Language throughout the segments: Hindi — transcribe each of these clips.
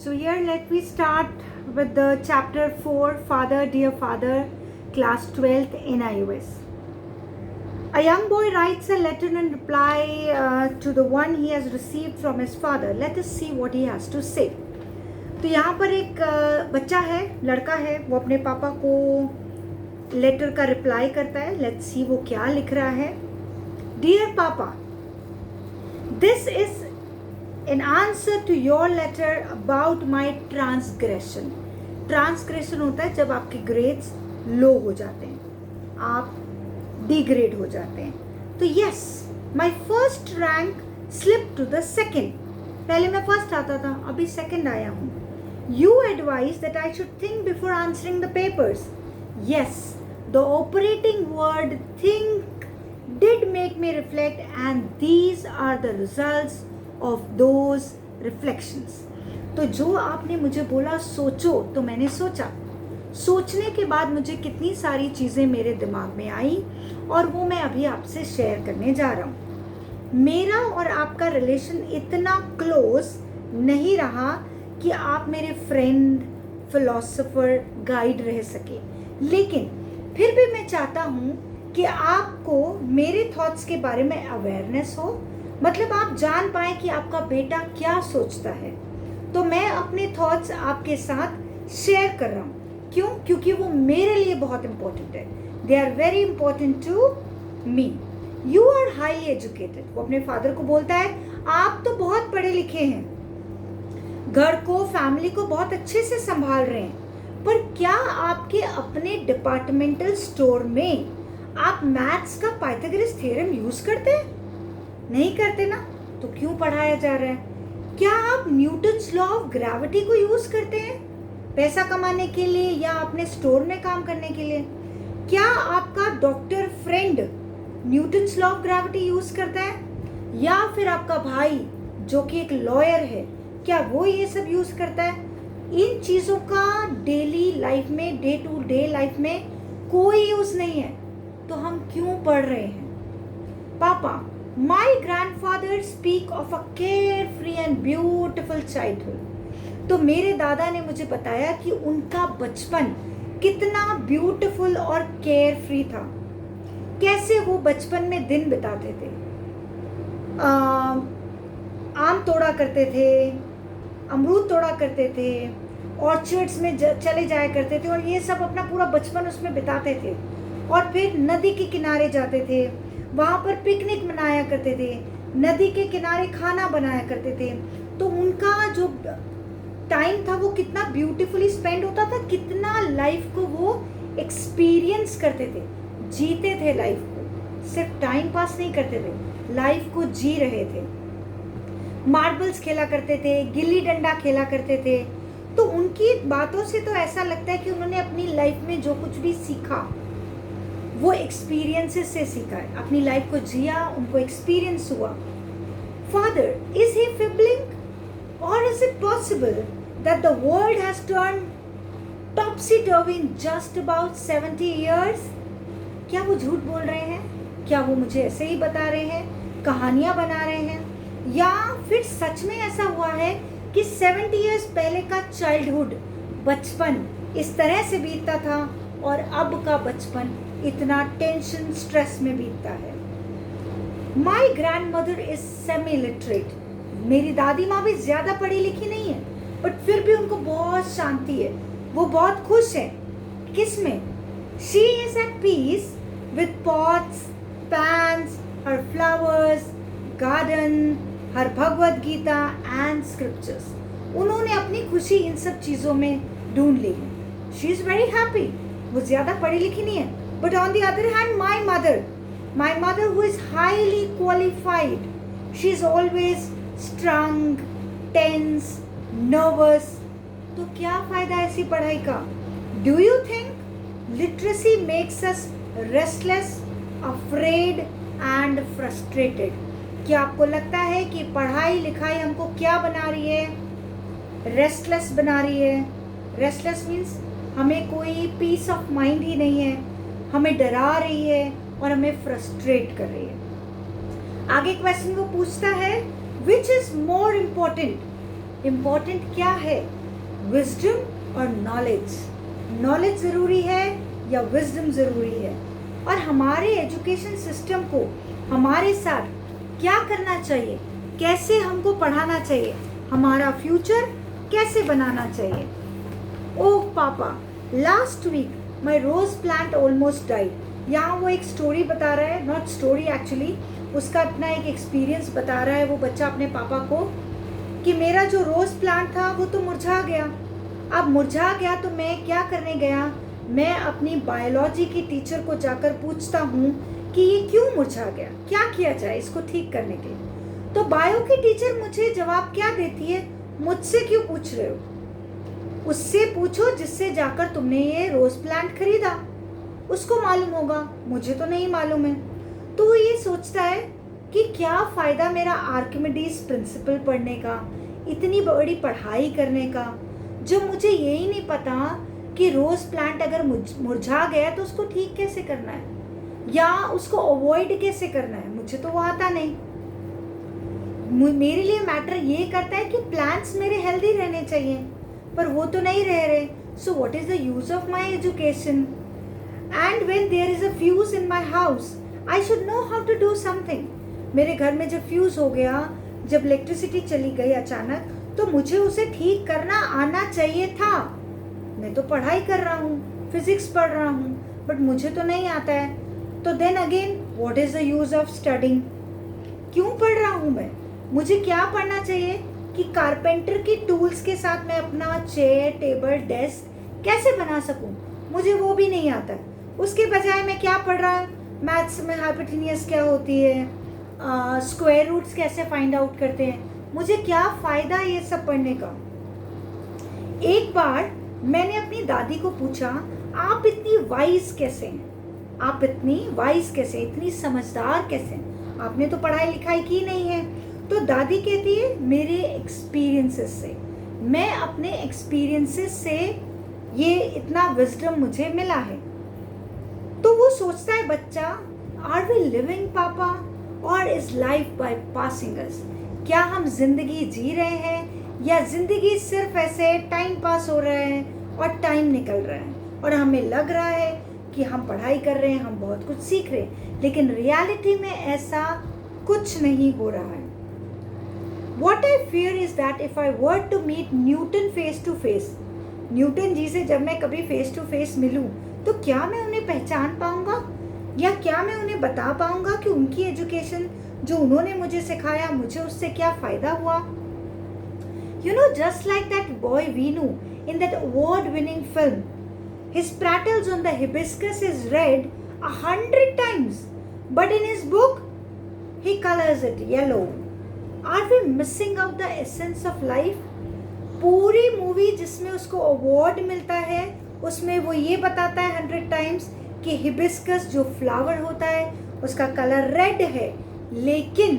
So here let me start with the chapter 4, Father, Dear Father, class 12th NIOS. A young boy writes a letter in reply to the one he has received from his father. Let us see what he has to say. तो यहाँ पर एक बच्चा है, लड़का है, वो अपने पापा को लेटर का रिप्लाई करता है. लेट्स सी वो क्या लिख रहा है. डियर पापा, this is in answer to your letter about my transgression. Transgression होता है जब आपके ग्रेड्स लो हो जाते हैं, आप डिग्रेड हो जाते हैं. तो yes, my first rank slip to the second. पहले मैं फर्स्ट आता था, अभी सेकेंड आया हूँ. You advise that I should think before answering the papers. Yes, the operating word think did make me reflect, and these are the results of those reflections. तो जो आपने मुझे बोला सोचो, तो मैंने सोचा. सोचने के बाद मुझे कितनी सारी चीज़ें मेरे दिमाग में आई और वो मैं अभी आपसे शेयर करने जा रहा हूँ. मेरा और आपका रिलेशन इतना क्लोज नहीं रहा कि आप मेरे फ्रेंड, फिलोसोफर, गाइड रह सके, लेकिन फिर भी मैं चाहता हूँ कि आपको मेरे थॉट्स के बारे में अवेयरनेस हो, मतलब आप जान पाए कि आपका बेटा क्या सोचता है. तो मैं अपने थॉट्स आपके साथ शेयर कर रहा हूँ. क्यों? क्योंकि वो मेरे लिए बहुत इंपॉर्टेंट है. They are very important to me. You are highly educated. वो अपने फादर को बोलता है, आप तो बहुत पढ़े लिखे हैं, घर को, फैमिली को बहुत अच्छे से संभाल रहे हैं, पर क्या आपके अपने डिपार्टमेंटल स्टोर में आप मैथ्स का पाइथागोरस थ्योरम यूज करते हैं? नहीं करते ना, तो क्यों पढ़ाया जा रहा है? क्या आप न्यूटन्स लॉ ऑफ ग्रेविटी को यूज करते हैं पैसा कमाने के लिए या अपने स्टोर में काम करने के लिए? क्या आपका doctor friend Newton's law of gravity use करता है, या फिर आपका भाई जो कि एक लॉयर है, क्या वो ये सब यूज करता है? इन चीजों का डेली लाइफ में, डे टू डे लाइफ में कोई यूज नहीं है, तो हम क्यों पढ़ रहे हैं? पापा, my grandfather speak of a carefree and beautiful childhood. तो मेरे दादा ने मुझे बताया कि उनका बचपन कितना ब्यूटीफुल और केयर फ्री था. कैसे वो बचपन में दिन बिताते थे. आम तोड़ा करते थे, अमरूद तोड़ा करते थे, ऑर्चर्ड्स में चले जाया करते थे और ये सब अपना पूरा बचपन उसमें बिताते थे. और फिर नदी के किनारे जाते थे, वहाँ पर पिकनिक मनाया करते थे, नदी के किनारे खाना बनाया करते थे. तो उनका जो टाइम था वो कितना ब्यूटीफुली स्पेंड होता था, कितना लाइफ को वो एक्सपीरियंस करते थे, जीते थे लाइफ को. सिर्फ टाइम पास नहीं करते थे, लाइफ को जी रहे थे. मार्बल्स खेला करते थे, गिल्ली डंडा खेला करते थे. तो उनकी बातों से तो ऐसा लगता है कि उन्होंने अपनी लाइफ में जो कुछ भी सीखा वो एक्सपीरियंसेस से सीखा है, अपनी लाइफ को जिया, उनको एक्सपीरियंस हुआ. फादर, इज ही फिबलिंग और is it possible that the world has turn टॉपसी टर्वी in just about 70 years? क्या वो झूठ बोल रहे हैं? क्या वो मुझे ऐसे ही बता रहे हैं, कहानियां बना रहे हैं, या फिर सच में ऐसा हुआ है कि 70 years पहले का चाइल्डहुड, बचपन इस तरह से बीतता था और अब का बचपन इतना टेंशन, स्ट्रेस में बीतता है. My grand mother is semi literate. मेरी दादी माँ भी ज्यादा पढ़ी लिखी नहीं है, बट फिर भी उनको बहुत शांति है, वो बहुत खुश है. किसमें? She is at peace with pots, pans, her flowers, garden, her Bhagavad Gita and scriptures. उन्होंने अपनी खुशी इन सब चीजों में ढूंढ ली है. She is very happy. वो ज्यादा पढ़ी लिखी नहीं है. But on the other hand, my mother who is highly qualified, she is always strung, tense, nervous. तो क्या फायदा ऐसी पढ़ाई का? Do you think literacy makes us restless, afraid and frustrated? क्या आपको लगता है कि पढ़ाई लिखाई हमको क्या बना रही है? रेस्टलेस बना रही है. रेस्टलेस मीन्स हमें कोई पीस ऑफ माइंड ही नहीं है, हमें डरा रही है और हमें फ्रस्ट्रेट कर रही है. आगे क्वेश्चन वो पूछता है, which is more important, important क्या है, विजडम और नॉलेज? नॉलेज ज़रूरी है या विजडम ज़रूरी है? और हमारे एजुकेशन सिस्टम को हमारे साथ क्या करना चाहिए, कैसे हमको पढ़ाना चाहिए, हमारा फ्यूचर कैसे बनाना चाहिए? ओह पापा, last week my rose plant almost died. यहाँ वो एक स्टोरी बता रहा है, नॉट स्टोरी एक्चुअली, उसका अपना एक एक्सपीरियंस बता रहा है वो बच्चा अपने पापा को, कि मेरा जो रोज प्लांट था वो तो मुरझा गया। अब मुरझा गया तो मैं क्या करने गया, मैं अपनी बायोलॉजी की टीचर को जाकर पूछता हूँ कि ये क्यों मुरझा गया, क्या किया जाए इसको ठीक करने के लिए। तो बायो की टीचर मुझे जवाब क्या देती है, मुझसे क्यों पूछ रहे हो, उससे पूछो जिससे जाकर तुमने ये रोज प्लांट खरीदा, उसको मालूम होगा, मुझे तो नहीं मालूम है। तो वो ये सोचता है कि क्या फ़ायदा मेरा आर्किमिडीज प्रिंसिपल पढ़ने का, इतनी बड़ी पढ़ाई करने का, जो मुझे यही नहीं पता कि रोज प्लांट अगर मुरझा गया तो उसको ठीक कैसे करना है या उसको अवॉइड कैसे करना है, मुझे तो वो आता नहीं। मेरे लिए मैटर ये करता है कि प्लांट्स मेरे हेल्दी रहने चाहिए, पर वो तो नहीं रह रहे। So what is the use of my education? And when there is a fuse in my house, I should know how to do something. मेरे घर में जब फ्यूज हो गया, जब इलेक्ट्रिसिटी चली गई अचानक, तो मुझे उसे ठीक करना आना चाहिए था। मैं तो पढ़ाई कर रहा हूँ, फिजिक्स पढ़ रहा हूँ, बट मुझे तो नहीं आता है। तो then again what is the use of studying? क्यों पढ़ रहा हूँ मैं? मुझे क्या पढ़ना चाहिए कि कारपेंटर की टूल्स के साथ मैं अपना चेयर, टेबल, डेस्क कैसे बना सकूं, मुझे वो भी नहीं आता। उसके बजाय मैं क्या पढ़ रहा हूँ, मैथ्स में हाइपोटेन्यूस क्या होती है, स्क्वायर रूट्स कैसे फाइंड आउट करते हैं। मुझे क्या फ़ायदा ये सब पढ़ने का? एक बार मैंने अपनी दादी को पूछा, आप इतनी वाइज कैसे हैं, आप इतनी वाइज कैसे, इतनी समझदार कैसे हैं, आपने तो पढ़ाई लिखाई की नहीं है। तो दादी कहती है, मेरे एक्सपीरियंसेस से, मैं अपने एक्सपीरियंसेस से ये इतना विजडम मुझे मिला है। तो वो सोचता है बच्चा, आर वी लिविंग पापा और इज लाइफ बाय पासिंग अस? क्या हम जिंदगी जी रहे हैं या जिंदगी सिर्फ ऐसे टाइम पास हो रहा है और टाइम निकल रहा है और हमें लग रहा है कि हम पढ़ाई कर रहे हैं, हम बहुत कुछ सीख रहे हैं, लेकिन रियलिटी में ऐसा कुछ नहीं हो रहा है। What I fear is that if I were to meet Newton face to face, Newton ji से जब मैं कभी फेस टू फेस मिलूं, तो क्या मैं उन्हें पहचान पाऊंगा या क्या मैं उन्हें बता पाऊंगा कि उनकी एजुकेशन जो उन्होंने मुझे सिखाया, मुझे उससे क्या फ़ायदा हुआ? You know, just like that boy Vinu in that award-winning film, his prattles on the hibiscus is read 100 times, but in his book, he colors it yellow. Are we missing out the essence of life? पूरी मूवी जिसमें उसको अवार्ड मिलता है, उसमें वो ये बताता है 100 टाइम्स कि हिबिस्कस जो फ्लावर होता है उसका कलर रेड है, लेकिन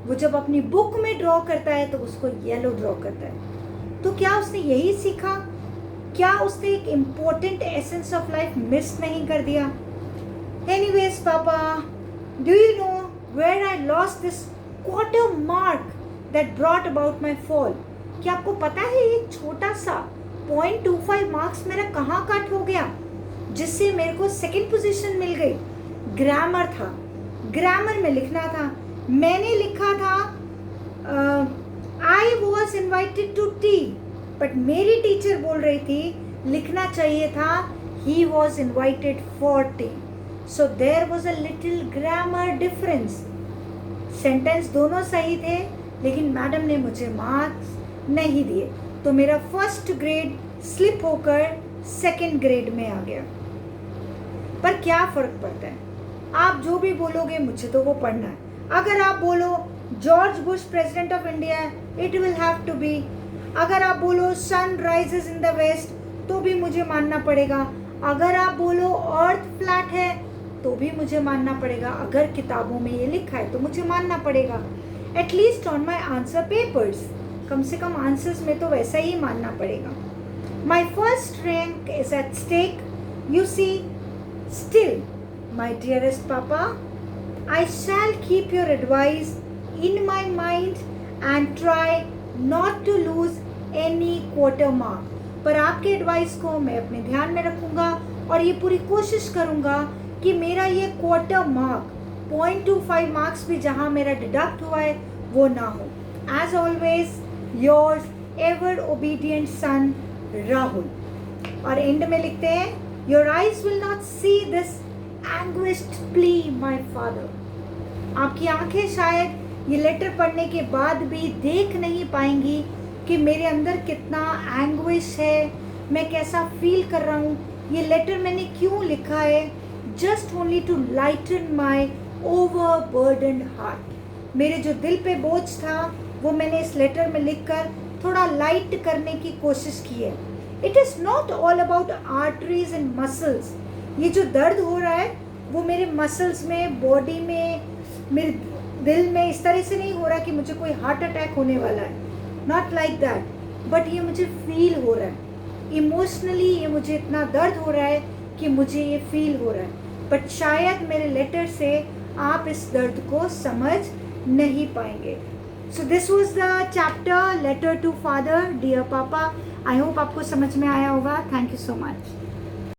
वो जब अपनी बुक में ड्रॉ करता है तो उसको येलो ड्रॉ करता है। तो क्या उसने यही सीखा? क्या उसने एक important essence of life miss नहीं कर दिया? एनीवेज पापा, do you know where I lost this quarter mark that brought about my fall? क्या आपको पता है ये छोटा सा 0.25 मार्क्स मेरा कहाँ कट हो गया, जिससे मेरे को सेकंड पोजीशन मिल गई? ग्रामर था, ग्रामर में लिखना था, मैंने लिखा था I was invited to tea, but मेरी टीचर बोल रही थी लिखना चाहिए था he was invited for tea. So there was a little grammar difference. Sentence दोनों सही थे, लेकिन मैडम ने मुझे मार्क्स नहीं दिए, तो मेरा फर्स्ट ग्रेड स्लिप होकर सेकंड ग्रेड में आ गया। पर क्या फ़र्क पड़ता है, आप जो भी बोलोगे मुझे तो वो पढ़ना है। अगर आप बोलो George Bush president of India, it will have to be. अगर आप बोलो sun rises in the west, तो भी मुझे मानना पड़ेगा। अगर आप बोलो अर्थ फ्लैट है, तो भी मुझे मानना पड़ेगा। अगर किताबों में ये लिखा है तो मुझे मानना पड़ेगा। At least on my answer papers, कम से कम आंसर्स में तो वैसा ही मानना पड़ेगा। My first rank is at stake, you see. Still my dearest papa, I shall keep your advice in my mind and try not to lose any quarter mark. पर आपके एडवाइस को मैं अपने ध्यान में रखूँगा और ये पूरी कोशिश करूँगा कि मेरा ये क्वार्टर मार्क 0.25 मार्क्स भी जहाँ मेरा डिडक्ट हुआ है वो ना हो. As always, yours ever obedient son Rahul. और एंड में लिखते हैं, your eyes will not see this anguished plea, my father. आपकी आंखें शायद ये लेटर पढ़ने के बाद भी देख नहीं पाएंगी कि मेरे अंदर कितना एंग्विश है, मैं कैसा फील कर रहा हूँ, ये लेटर मैंने क्यों लिखा है. Just only to lighten my overburdened heart. मेरे जो दिल पे बोझ था वो मैंने इस लेटर में लिखकर थोड़ा लाइट करने की कोशिश की है. It is not all about arteries and muscles. ये जो दर्द हो रहा है वो मेरे मसल्स में, बॉडी में, मेरे दिल में इस तरह से नहीं हो रहा कि मुझे कोई हार्ट अटैक होने वाला है. Not like that. बट ये मुझे फील हो रहा है इमोशनली. ये मुझे इतना दर्द हो रहा है कि मुझे ये फील हो रहा है. बट शायद मेरे लेटर से आप इस दर्द को समझ नहीं पाएंगे. So this was the chapter letter to father dear papa. I hope आपको समझ में आया होगा. Thank you so much.